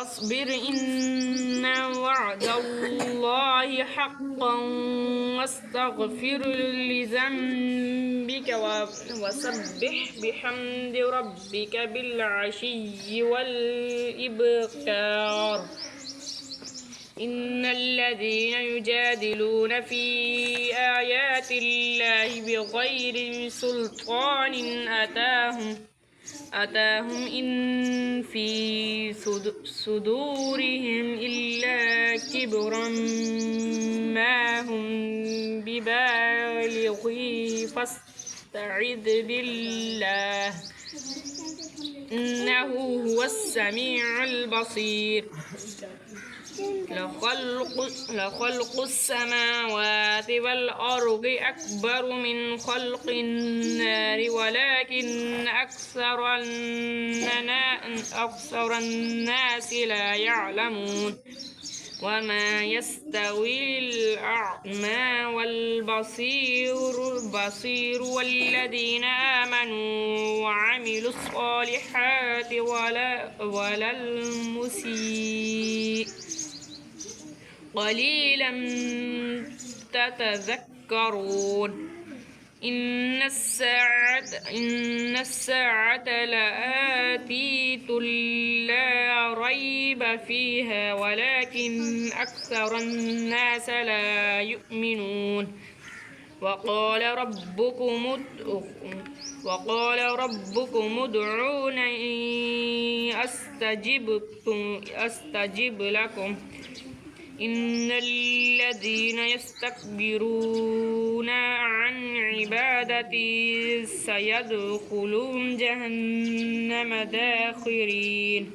فاصبر إن وعد الله حق واستغفر لذنبك وسبح بحمد ربك بالعشي والإبكار إن الذين يجادلون في آيات الله بغير سلطان أتاهم إن في صدورهم إلا كبر ما هم ببالغه فاستعذ بالله إنه هو السميع البصير لخلق السماوات والأرض أكبر من خلق النار ولكن أكثر الناس لا يعلمون وما يستوي الأعمى والبصير والذين آمنوا وعملوا الصالحات ولا المسيء قليلا تتذكرون إن الساعة لآتية لا ريب فيها ولكن أكثر الناس لا يؤمنون وقال ربكم ادعوني أستجب لكم إن الذين يستكبرون عن عبادتي سيدخلون جهنم داخرين